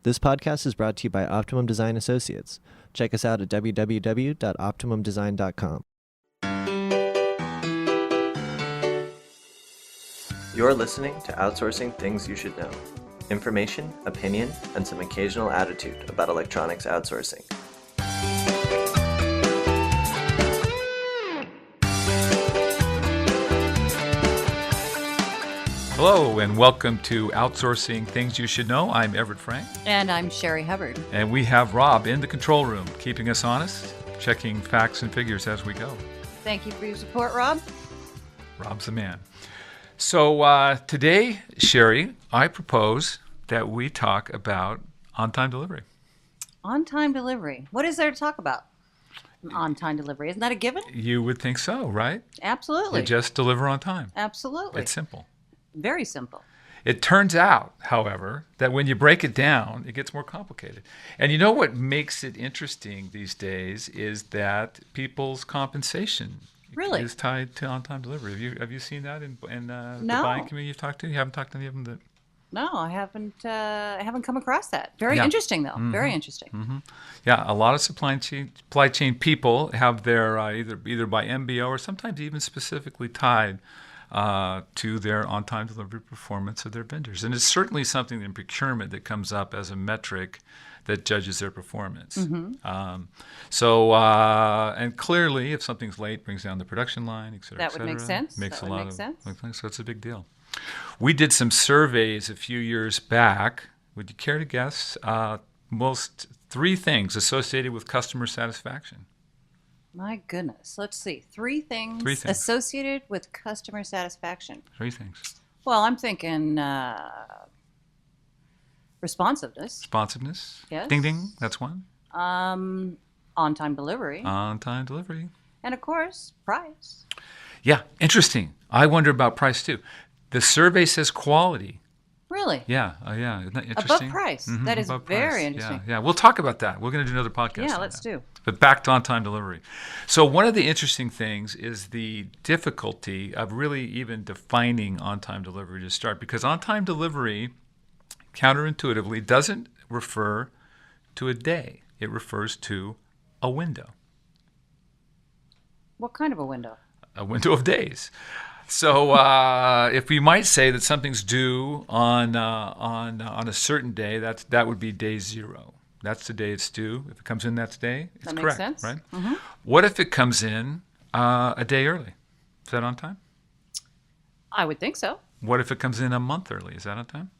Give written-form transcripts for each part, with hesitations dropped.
This podcast is brought to you by Optimum Design Associates. Check us out at www.optimumdesign.com. You're listening to Outsourcing Things You Should Know. Information, opinion, and some occasional attitude about electronics outsourcing. Hello and welcome to Outsourcing Things You Should Know. I'm Everett Frank. And I'm Sherry Hubbard. And we have Rob in the control room, keeping us honest, checking facts and figures as we go. Thank you for your support, Rob. Rob's the man. So today, Sherry, I propose that we talk about on-time delivery. On-time delivery. What is there to talk about? On-time delivery. Isn't that a given? You would think so, right? Absolutely. You just deliver on time. Absolutely. It's simple. Very simple. It turns out, however, that when you break it down, it gets more complicated. And you know what makes it interesting these days is that people's compensation is tied to on-time delivery. Have you seen that in the buying community you've talked to? You haven't talked to any of them? No, I haven't come across that. Very interesting, though. Mm-hmm. Very interesting. Mm-hmm. Yeah, a lot of supply chain people have their either by MBO or sometimes even specifically tied to their on-time delivery performance of their vendors. And it's certainly something in procurement that comes up as a metric that judges their performance. Mm-hmm. And clearly, if something's late, brings down the production line, et cetera, that would make sense. Makes that a would lot make of sense. So it's a big deal. We did some surveys a few years back. Would you care to guess most three things associated with customer satisfaction? My goodness. Let's see. Three things associated with customer satisfaction. Three things. Well, I'm thinking responsiveness. Responsiveness. Yes. Ding, ding. That's one. On-time delivery. On-time delivery. And, of course, price. Yeah. Interesting. I wonder about price, too. The survey says quality. Really? Yeah. Yeah. Isn't that interesting? Above price. Mm-hmm. That is Above very price. interesting. Yeah. We'll talk about that. We're going to do another podcast. Yeah, let's do. But back to on-time delivery. So one of the interesting things is the difficulty of really even defining on-time delivery to start, because on-time delivery, counterintuitively, doesn't refer to a day. It refers to a window. What kind of a window? A window of days. So if we might say that something's due on a certain day, that would be day zero. That's the day it's due. If it comes in that day, it's that correct, makes sense. Right? Mm-hmm. What if it comes in a day early? Is that on time? I would think so. What if it comes in a month early? Is that on time?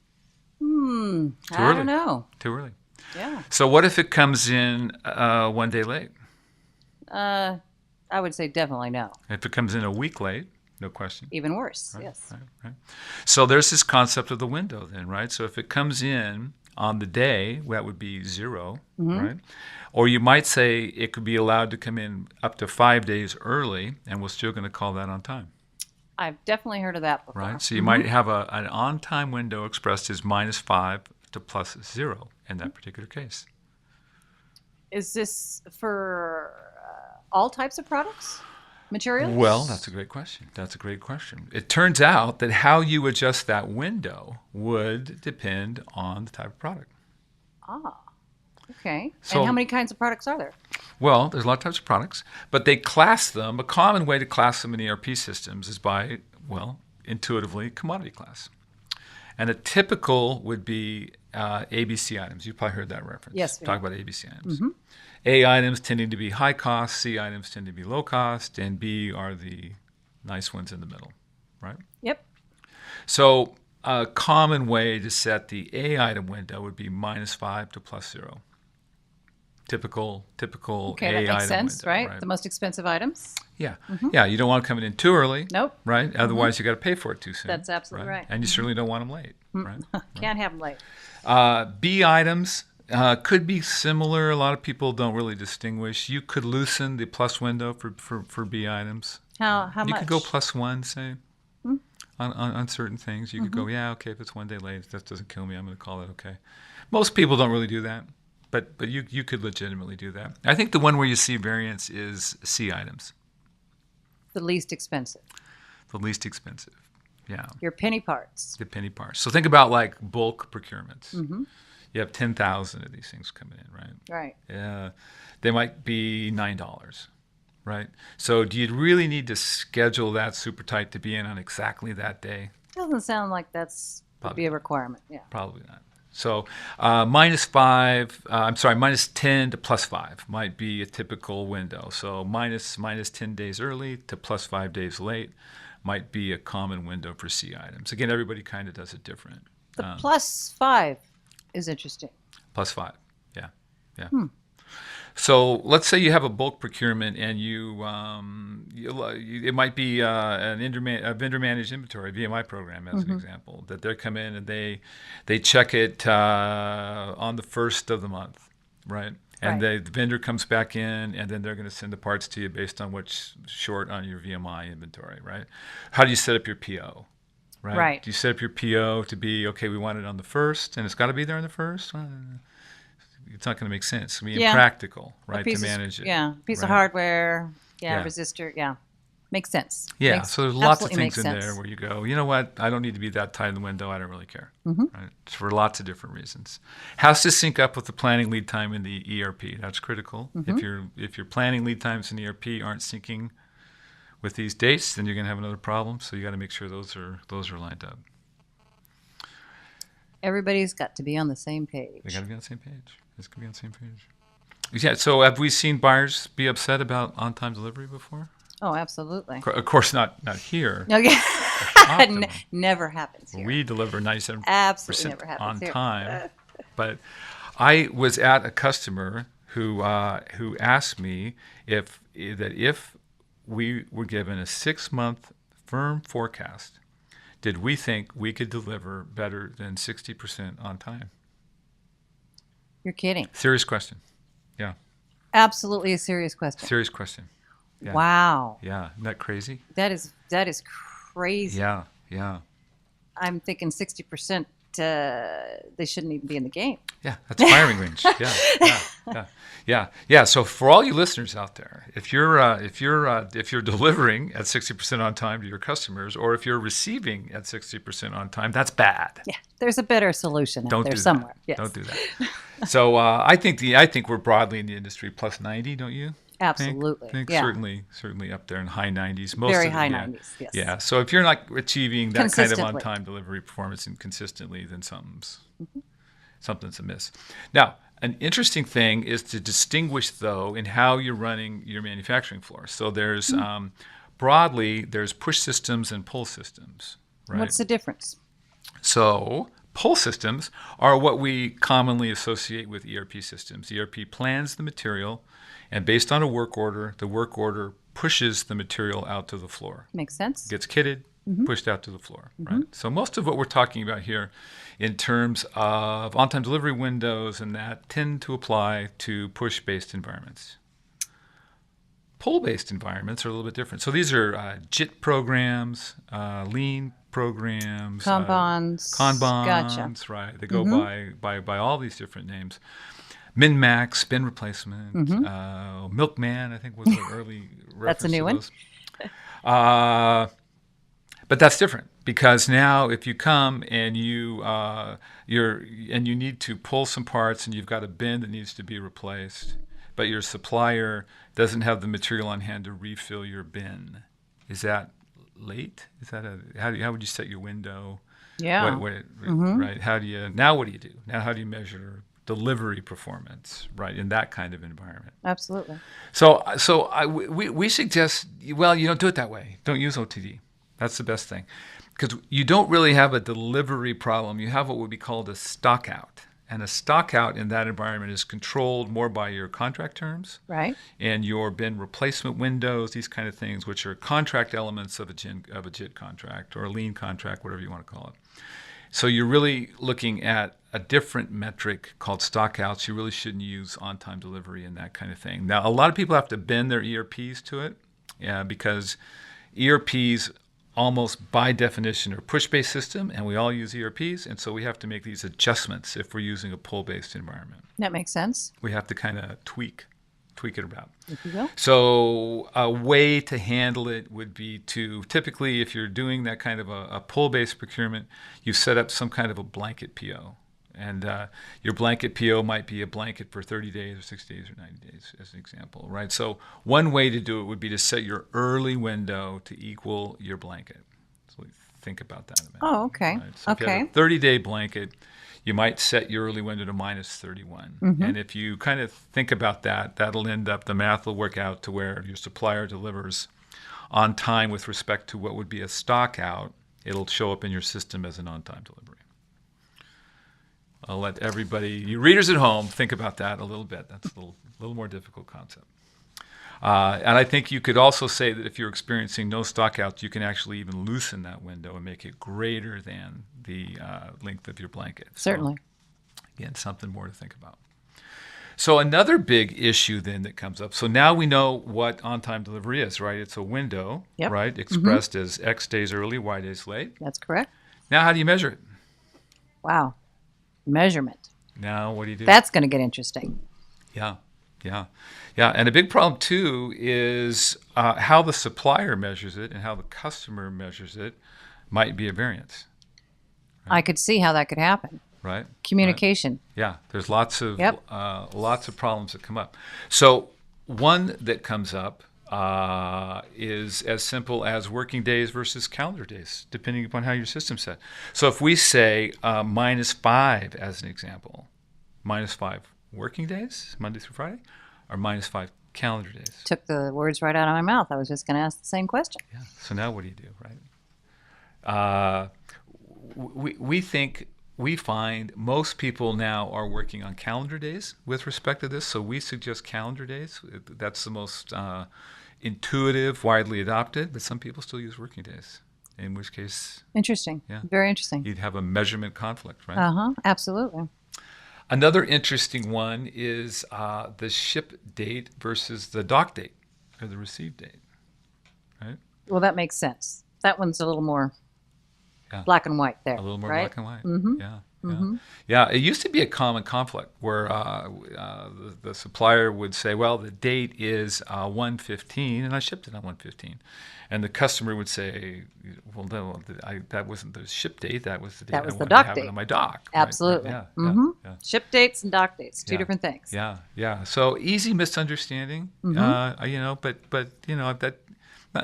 I don't know. Too early. Yeah. So what if it comes in 1 day late? I would say definitely no. If it comes in a week late, no question. Even worse, right, yes. Right. So there's this concept of the window then, right? So if it comes in on the day, that would be zero, right? Or you might say it could be allowed to come in up to 5 days early, and we're still going to call that on time. I've definitely heard of that before. Right? So you might have an on-time window expressed as -5 to +0 in that particular case. Is this for all types of products? Materials? Well, that's a great question. It turns out that how you adjust that window would depend on the type of product. Okay. So, and how many kinds of products are there? Well, there's a lot of types of products, but they class them. A common way to class them in ERP systems is by, intuitively, commodity class. And a typical would be ABC items. You've probably heard that reference. Yes. Talk about ABC items. Mm-hmm. A items tending to be high cost, C items tend to be low cost, and B are the nice ones in the middle, right? Yep. So a common way to set the A item window would be -5 to +0. Typical okay, A that makes item sense, window, right? The most expensive items. Yeah. Mm-hmm. Yeah, you don't want them coming in too early. Nope. Right? Otherwise, you got to pay for it too soon. That's absolutely right. And you certainly don't want them late, right? Can't have them late. B items could be similar. A lot of people don't really distinguish. You could loosen the plus window for B items. How much? You could go +1, say, on certain things. You could go, okay, if it's 1 day late, that doesn't kill me. I'm going to call it okay. Most people don't really do that, but you could legitimately do that. I think the one where you see variance is C items. The least expensive. The least expensive, yeah. Your penny parts. The penny parts. So think about like bulk procurements. You have 10,000 of these things coming in, right? Right. They might be $9, right? So do you really need to schedule that super tight to be in on exactly that day? Doesn't sound like would be a requirement. Yeah. Probably not. So minus 10 to plus 5 might be a typical window. So minus 10 days early to plus 5 days late might be a common window for C items. Again, everybody kind of does it different. The plus 5 is interesting. Plus 5, yeah. So let's say you have a bulk procurement and it might be a vendor managed inventory, VMI program as an example, that they come in and they check it on the first of the month, right? And the vendor comes back in, and then they're going to send the parts to you based on what's short on your VMI inventory, right? How do you set up your PO? Right. Do you set up your PO to be, okay, we want it on the first, and it's got to be there on the first? It's not going to make sense. It's going to be impractical, right, to manage it. Yeah, piece of hardware, resistor, makes sense. Yeah, so there's lots of things in there where you go, you know what, I don't need to be that tight in the window, I don't really care, right? It's for lots of different reasons. Has to sync up with the planning lead time in the ERP. That's critical. If your planning lead times in ERP aren't syncing with these dates, then you're going to have another problem, so you got to make sure those are lined up. Everybody's got to be on the same page. They got to be on the same page. It's going to be on the same page. Yeah, so have we seen buyers be upset about on-time delivery before? Oh, absolutely. Of course, not here. Okay. Never happens here. We deliver 97% Absolutely never happens on here. time. But I was at a customer who asked me if we were given a 6-month firm forecast, did we think we could deliver better than 60% on time? You're kidding. Serious question. Yeah. Absolutely a serious question. Serious question. Yeah. Wow. Yeah. Isn't that crazy? That is crazy. Yeah. I'm thinking 60%. They shouldn't even be in the game. Yeah, that's firing range. Yeah. So for all you listeners out there, if you're delivering at 60% on time to your customers, or if you're receiving at 60% on time, that's bad. Yeah, there's a better solution out there somewhere. Yes. Don't do that. So I think we're broadly in the industry plus 90, don't you? Absolutely. I think certainly up there in high 90s. Very high 90s, yes. Yeah. So if you're not achieving that kind of on-time delivery performance and consistently, then something's amiss. Now, an interesting thing is to distinguish, though, in how you're running your manufacturing floor. So there's broadly, there's push systems and pull systems. Right? What's the difference? So pull systems are what we commonly associate with ERP systems. ERP plans the material, and based on a work order, the work order pushes the material out to the floor. Makes sense. Gets kitted, pushed out to the floor. Right. So most of what we're talking about here in terms of on-time delivery windows and that tend to apply to push-based environments. Pull-based environments are a little bit different. So these are JIT programs, lean programs, Kanbans. Gotcha. Right? They go by all these different names. Min-max, bin replacement, Milkman, I think was the early reference. That's a new one. But that's different because now if you come and you need to pull some parts and you've got a bin that needs to be replaced, but your supplier doesn't have the material on hand to refill your bin, is that late? Is that how would you set your window? Yeah. Right. What do you do? Now how do you measure delivery performance, right, in that kind of environment? Absolutely. So we suggest, well, you don't do it that way. Don't use OTD. That's the best thing. Because you don't really have a delivery problem. You have what would be called a stock out. And a stock out in that environment is controlled more by your contract terms, right, and your bin replacement windows, these kind of things, which are contract elements of a JIT contract or a lean contract, whatever you want to call it. So you're really looking at a different metric called stockouts. You really shouldn't use on-time delivery and that kind of thing. Now, a lot of people have to bend their ERPs to it, because ERPs almost by definition are push-based system, and we all use ERPs, and so we have to make these adjustments if we're using a pull-based environment. That makes sense. We have to kind of tweak it about. If you will. So a way to handle it would be to typically, if you're doing that kind of a pull-based procurement, you set up some kind of a blanket PO. And your blanket PO might be a blanket for 30 days or 60 days or 90 days, as an example, right? So one way to do it would be to set your early window to equal your blanket. So think about that a minute. Oh, okay. Right? So if you have a 30-day blanket, you might set your early window to minus 31. And if you kind of think about that, that'll end up, the math will work out to where your supplier delivers on time with respect to what would be a stock out. It'll show up in your system as an on-time delivery. I'll let everybody, you readers at home, think about that a little bit. That's a little more difficult concept. And I think you could also say that if you're experiencing no stockouts, you can actually even loosen that window and make it greater than the length of your blanket. Certainly. So, again, something more to think about. So another big issue then that comes up. So now we know what on-time delivery is, right? It's a window, right, expressed as X days early, Y days late. That's correct. Now how do you measure it? Wow. Measurement. Now what do you do? That's going to get interesting. Yeah. And a big problem, too, is how the supplier measures it and how the customer measures it might be a variance. Right? I could see how that could happen. Right. Communication. Right. Yeah. There's lots of problems that come up. So one that comes up is as simple as working days versus calendar days, depending upon how your system's set. So if we say -5 as an example, -5 working days, Monday through Friday, or -5 calendar days. Took the words right out of my mouth. I was just going to ask the same question. Yeah. So now what do you do, right? We find most people now are working on calendar days with respect to this. So we suggest calendar days. That's the most intuitive, widely adopted, but some people still use working days, in which case... Interesting. Yeah. Very interesting. You'd have a measurement conflict, right? Absolutely. Another interesting one is the ship date versus the dock date or the receive date, right? Well, that makes sense. That one's a little more black and white there. A little more right? black and white. Yeah. It used to be a common conflict where the supplier would say, well, the date is 1/15, and I shipped it on 1/15. And the customer would say, well, no, that wasn't the ship date. That was the date I wanted to have it on my dock. Absolutely. Right? Yeah. Ship dates and dock dates, two different things. Yeah. So easy misunderstanding, but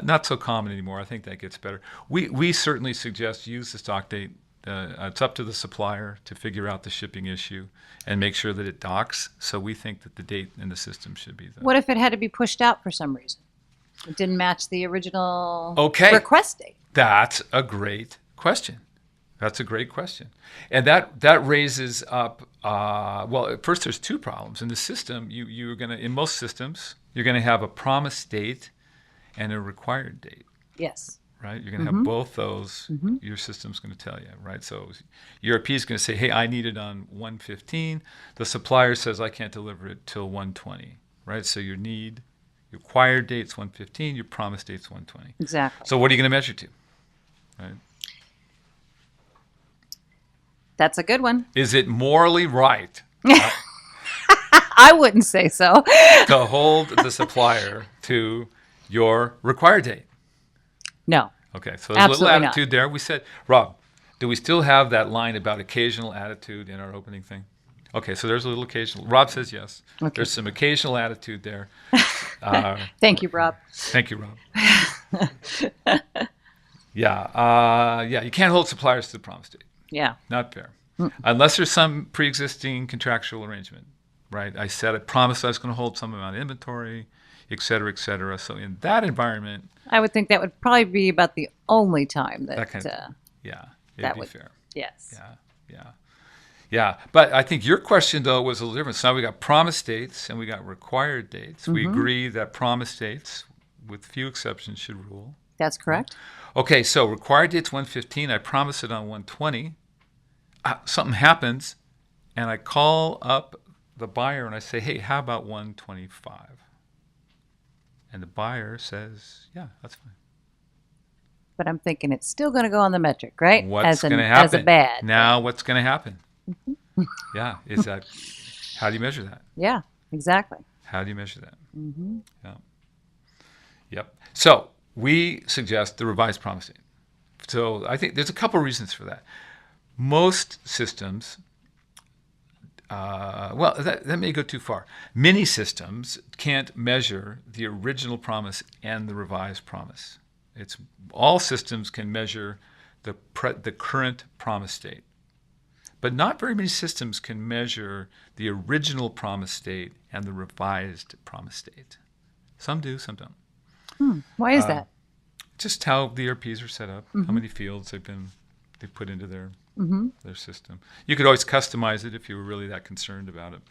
not so common anymore. I think that gets better. We certainly suggest use the stock date. It's up to the supplier to figure out the shipping issue and make sure that it docks. So we think that the date in the system should be the... What if it had to be pushed out for some reason? It didn't match the original request date. That's a great question. And that raises up, well, first there's two problems. In the system, in most systems, you're going to have a promise date and a required date. Yes. Right? You're going to have both those. Your system's going to tell you, right? So ERP is going to say, hey, I need it on 1/15. The supplier says, I can't deliver it till 1/20, right? So your required date's 1/15, your promise date's 1/20. Exactly. So what are you going to measure to? Right? That's a good one. Is it morally right I wouldn't say so. to hold the supplier to your required date? No. Okay, so there's a little attitude there. We said, Rob, do we still have that line about occasional attitude in our opening thing? Okay, so there's a little occasional. Rob says yes. Okay. There's some occasional attitude there. Thank you, Rob. Thank you, Rob. You can't hold suppliers to the promise date. Yeah. Not fair. Unless there's some pre-existing contractual arrangement, right? I promised I was going to hold some amount of inventory, et cetera, et cetera. So in that environment... I would think that would probably be about the only time that kind of, that would would be fair. Yes. Yeah. But I think your question, though, was a little different. So now we got promise dates and we got required dates. We agree that promise dates, with few exceptions, should rule. That's correct. Okay, so required date's 1/15. I promise it on 1/20. Something happens, and I call up the buyer and I say, hey, how about 1/25? And the buyer says, yeah, that's fine. But I'm thinking it's still going to go on the metric, right? What's going to happen? As a bad. Now what's going to happen? How do you measure that? Yeah, exactly. How do you measure that? Yeah. Yep. So we suggest the revised promise date. So I think there's a couple reasons for that. Most systems well, that may go too far. Many systems can't measure the original promise and the revised promise. All systems can measure the current promise state, but not very many systems can measure the original promise state and the revised promise state. Some do, some don't. Why is that? Just how the ERPs are set up, how many fields they put into their system. You could always customize it if you were really that concerned about it.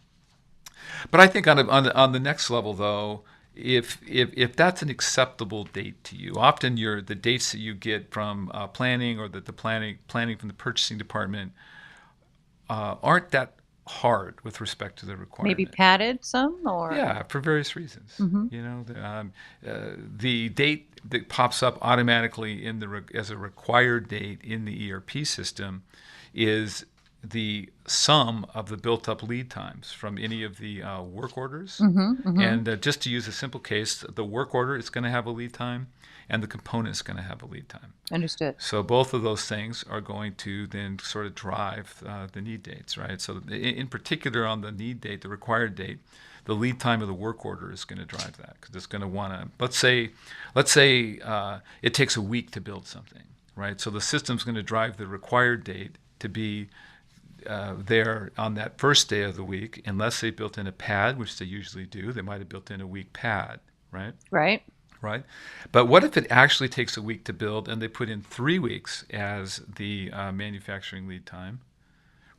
But I think on the next level, though, if that's an acceptable date to you, often the dates that you get from planning or the planning from the purchasing department aren't that hard with respect to the requirement. Maybe padded some, or yeah, for various reasons. The date that pops up automatically as a required date in the ERP system is the sum of the built-up lead times from any of the work orders. And just to use a simple case, the work order is going to have a lead time, and the component is going to have a lead time. Understood. So both of those things are going to then sort of drive the need dates, right? So in particular on the need date, the required date, the lead time of the work order is going to drive that, because it's going to want to, let's say it takes a week to build something, right? So the system's going to drive the required date to be there on that first day of the week, unless they built in a pad, which they usually do. They might have built in a week pad, right? Right. But what if it actually takes a week to build and they put in 3 weeks as the manufacturing lead time,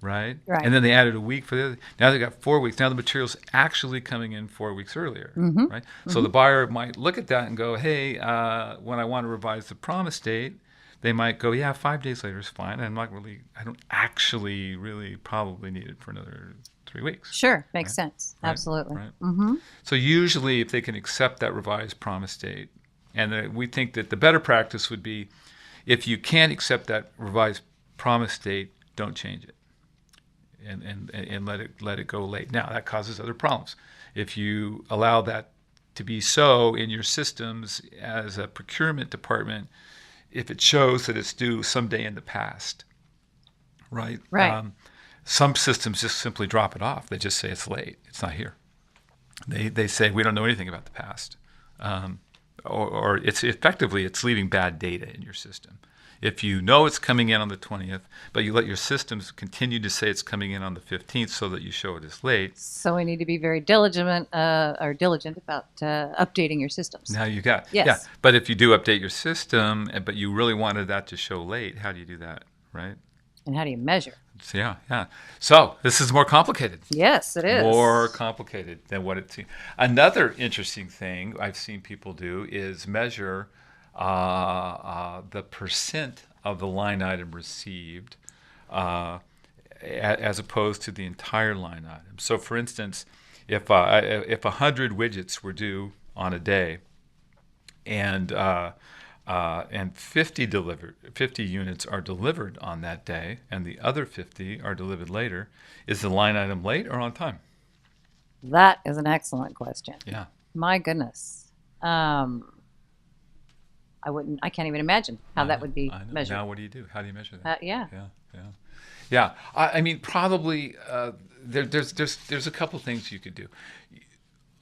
right? And then they added a week for the other. Now they've got 4 weeks. Now the material's actually coming in 4 weeks earlier, right? So the buyer might look at that and go, hey, when I want to revise the promise date, they might go, yeah, 5 days later is fine. I don't actually really probably need it for another 3 weeks. Sure, makes sense. Right? Absolutely. Right. So usually if they can accept that revised promise date, and we think that the better practice would be, if you can't accept that revised promise date, don't change it, and let it go late. Now that causes other problems. If you allow that to be so in your systems as a procurement department, if it shows that it's due someday in the past, right? Some systems just simply drop it off. They just say it's late. It's not here. They say we don't know anything about the past, or it's leaving bad data in your system. If you know it's coming in on the 20th, but you let your systems continue to say it's coming in on the 15th so that you show it as late. So we need to be very diligent about updating your systems. Now you got yes. Yeah. But if you do update your system, but you really wanted that to show late, how do you do that, right? And how do you measure? So, yeah. So this is more complicated. Yes, it is. More complicated than what it seems. Another interesting thing I've seen people do is measure the percent of the line item received as opposed to the entire line item. So, for instance, if 100 widgets were due on a day, and 50 units are delivered on that day, and the other 50 are delivered later, is the line item late or on time? That is an excellent question. Yeah. My goodness. I can't even imagine how that would be measured. Now what do you do? How do you measure that? Yeah. I mean, probably there's a couple things you could do.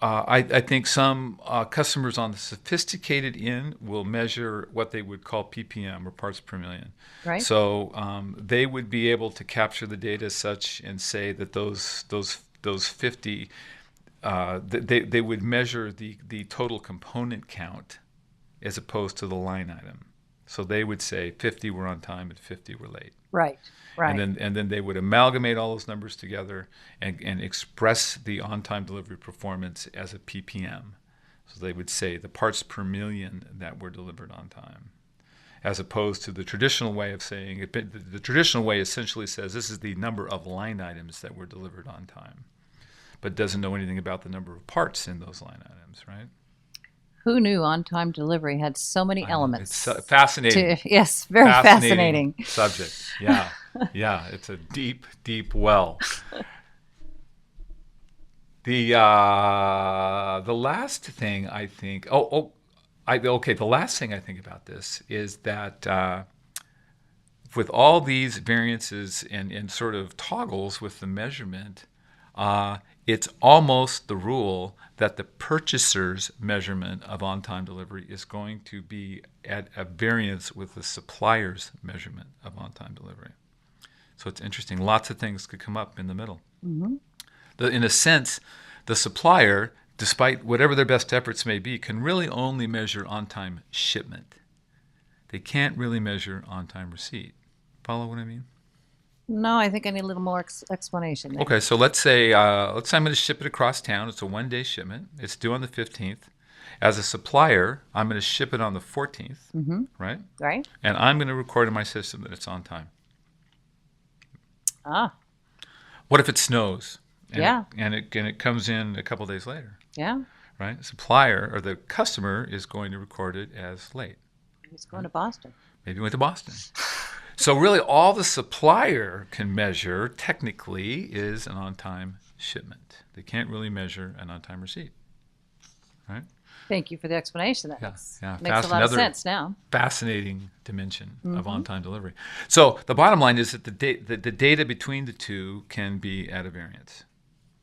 I think some customers on the sophisticated end will measure what they would call PPM, or parts per million. Right. So they would be able to capture the data as such and say that those 50, they would measure the total component count as opposed to the line item. So they would say 50 were on time and 50 were late. Right. And then they would amalgamate all those numbers together and express the on-time delivery performance as a PPM. So they would say the parts per million that were delivered on time, as opposed to the traditional way of saying it. The traditional way essentially says this is the number of line items that were delivered on time, but doesn't know anything about the number of parts in those line items, right? Who knew on-time delivery had so many elements? It's fascinating. Yes, very fascinating subject. Yeah, it's a deep, deep well. The last thing I think. The last thing I think about this is that with all these variances and sort of toggles with the measurement, it's almost the rule that the purchaser's measurement of on-time delivery is going to be at a variance with the supplier's measurement of on-time delivery. So it's interesting. Lots of things could come up in the middle. Mm-hmm. In a sense, the supplier, despite whatever their best efforts may be, can really only measure on-time shipment. They can't really measure on-time receipt. Follow what I mean? No, I think I need a little more explanation there. Okay, so let's say I'm going to ship it across town. It's a one-day shipment. It's due on the 15th. As a supplier, I'm going to ship it on the 14th, mm-hmm. right? Right. And I'm going to record in my system that it's on time. What if it snows? And it comes in a couple days later. Yeah. Right? Supplier or the customer is going to record it as late. He's going to Boston. Maybe he went to Boston. So really all the supplier can measure technically is an on-time shipment. They can't really measure an on-time receipt. Right? Thank you for the explanation. That makes a lot of sense now. Fascinating dimension mm-hmm. of on-time delivery. So the bottom line is that the data between the two can be at a variance.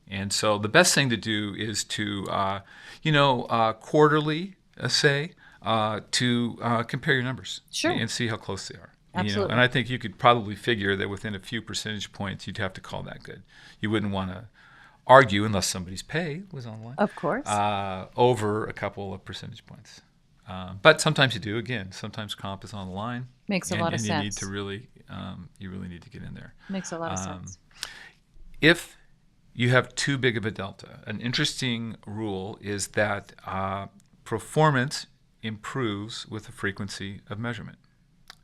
And so the best thing to do is to, quarterly, to compare your numbers. Sure. And see how close they are. Absolutely. And I think you could probably figure that within a few percentage points, you'd have to call that good. You wouldn't want to argue, unless somebody's pay was on the line. Of course. Over a couple of percentage points. But sometimes you do. Again, sometimes comp is on the line. Makes a lot of sense. And you need to really, you really need to get in there. Makes a lot of sense. If you have too big of a delta, an interesting rule is that performance improves with the frequency of measurement.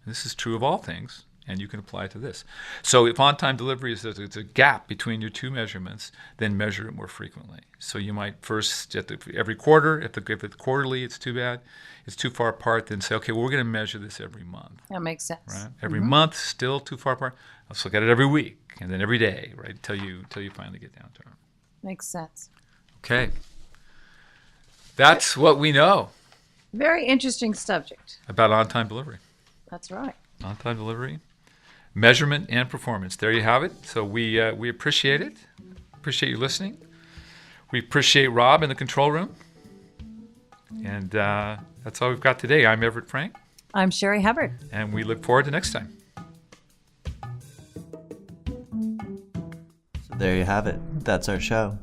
This is true of all things, and you can apply it to this. So if on-time delivery is it's a gap between your two measurements, then measure it more frequently. So you might first, every quarter, if it's quarterly, it's too bad, it's too far apart, then say, okay, well, we're going to measure this every month. That makes sense. Right? Every month, still too far apart. Let's look at it every week, and then every day, right, until you finally get down to it. Makes sense. Okay. That's what we know. Very interesting subject. About on-time delivery. That's right. On-time delivery, measurement, and performance. There you have it. So we appreciate it. Appreciate you listening. We appreciate Rob in the control room. And that's all we've got today. I'm Everett Frank. I'm Sherry Hubbard. And we look forward to next time. So there you have it. That's our show.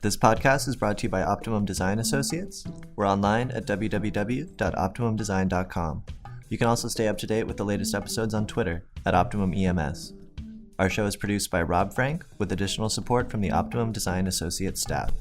This podcast is brought to you by Optimum Design Associates. We're online at www.optimumdesign.com. You can also stay up to date with the latest episodes on Twitter at OptimumEMS. Our show is produced by Rob Frank with additional support from the Optimum Design Associates staff.